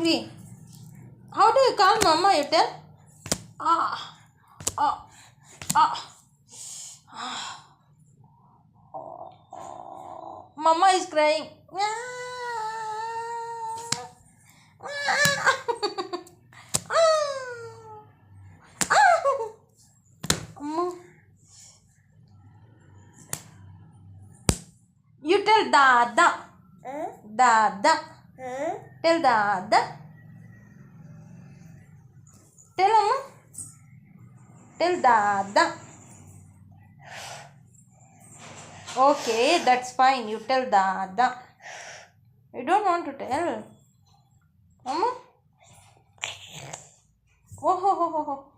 angry. How do you call Mama? You tell. Ah, ah, ah. Mama is crying. You tell Dada. Dada. Tell Dada. Tell Amma. Tell Dada. Okay, that's fine. You tell Dada. You don't want to tell. Amma? Oh, ho, ho, ho, ho.